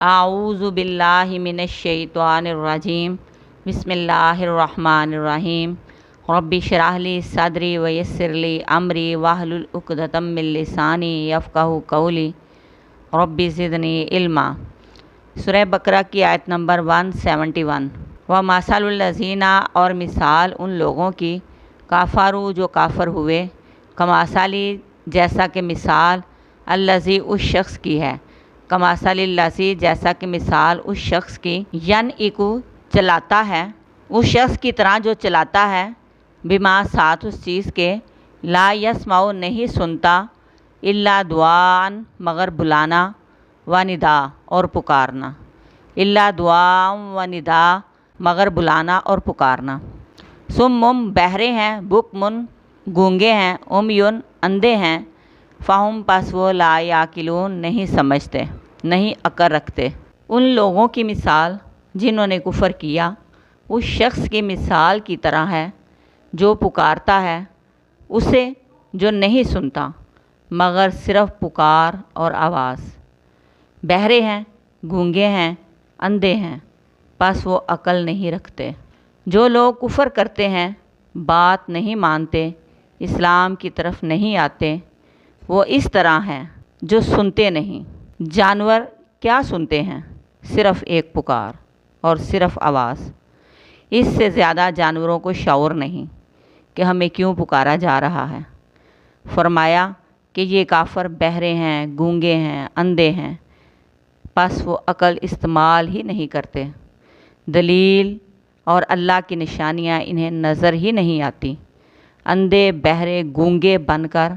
اعوذ باللہ من الشیطان الرجیم بسم اللہ الرحمن الرحیم رب اشرح لی صدری ویسر لی امری واحلل عقدۃ من لسانی یفقہوا قولی رب زدنی علما۔ سورہ بقرہ کی آیت نمبر 171۔ وَمَثَلُ الَّذِينَ، اور مثال ان لوگوں کی کافروا جو کافر ہوئے، کمثل جیسا کہ مثال الذی اس شخص کی ہے، کمثل الذی جیسا کہ مثال اس شخص کی ینعق چلاتا ہے، اس شخص کی طرح جو چلاتا ہے، بما ساتھ اس چیز کے لا یسمع نہیں سنتا، الا دعاء مگر بلانا، و ندا اور پکارنا، الا دعاء و ندا مگر بلانا اور پکارنا۔ صم بہرے ہیں، بکم گونگے ہیں، عمیٌ اندھے ہیں، فہم پس وہ لا یعقلون نہیں سمجھتے، نہیں عقل رکھتے۔ ان لوگوں کی مثال جنہوں نے کفر کیا اس شخص کی مثال کی طرح ہے جو پکارتا ہے اسے جو نہیں سنتا مگر صرف پکار اور آواز۔ بہرے ہیں، گونگے ہیں، اندھے ہیں، پس وہ عقل نہیں رکھتے۔ جو لوگ کفر کرتے ہیں، بات نہیں مانتے، اسلام کی طرف نہیں آتے، وہ اس طرح ہیں جو سنتے نہیں۔ جانور کیا سنتے ہیں؟ صرف ایک پکار اور صرف آواز۔ اس سے زیادہ جانوروں کو شعور نہیں کہ ہمیں کیوں پکارا جا رہا ہے۔ فرمایا کہ یہ کافر بہرے ہیں، گونگے ہیں، اندھے ہیں، پس وہ عقل استعمال ہی نہیں کرتے، دلیل اور اللہ کی نشانیاں انہیں نظر ہی نہیں آتی۔ اندھے بہرے گونگے بن کر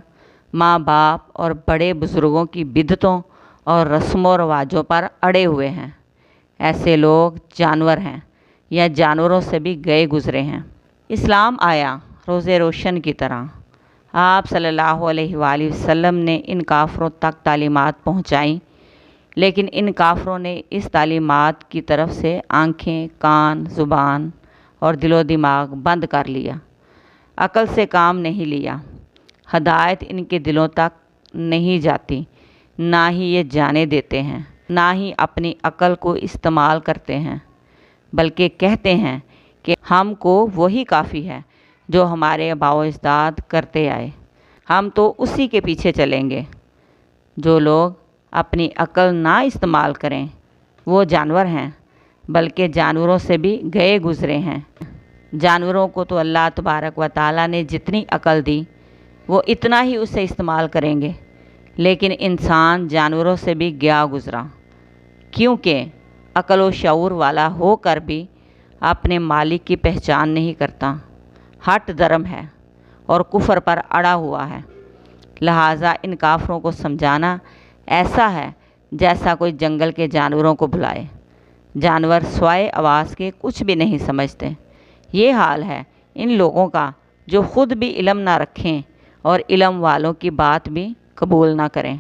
ماں باپ اور بڑے بزرگوں کی بدعتوں اور رسم و رواجوں پر اڑے ہوئے ہیں۔ ایسے لوگ جانور ہیں یا جانوروں سے بھی گئے گزرے ہیں۔ اسلام آیا روز روشن کی طرح۔ آپ صلی اللہ علیہ وآلہ وسلم نے ان کافروں تک تعلیمات پہنچائیں، لیکن ان کافروں نے اس تعلیمات کی طرف سے آنکھیں، کان، زبان اور دل و دماغ بند کر لیا، عقل سے کام نہیں لیا۔ ہدایت ان کے دلوں تک نہیں جاتی، نہ ہی یہ جانے دیتے ہیں، نہ ہی اپنی عقل کو استعمال کرتے ہیں، بلکہ کہتے ہیں کہ ہم کو وہی کافی ہے جو ہمارے آباء و اجداد کرتے آئے، ہم تو اسی کے پیچھے چلیں گے۔ جو لوگ اپنی عقل نہ استعمال کریں وہ جانور ہیں، بلکہ جانوروں سے بھی گئے گزرے ہیں۔ جانوروں کو تو اللہ تبارک و تعالیٰ نے جتنی عقل دی وہ اتنا ہی اسے استعمال کریں گے، لیکن انسان جانوروں سے بھی گیا گزرا، کیونکہ عقل و شعور والا ہو کر بھی اپنے مالک کی پہچان نہیں کرتا، ہٹ درم ہے اور کفر پر اڑا ہوا ہے۔ لہٰذا ان کافروں کو سمجھانا ایسا ہے جیسا کوئی جنگل کے جانوروں کو بلائے۔ جانور سوائے آواز کے کچھ بھی نہیں سمجھتے۔ یہ حال ہے ان لوگوں کا جو خود بھی علم نہ رکھیں اور علم والوں کی بات بھی قبول نہ کریں۔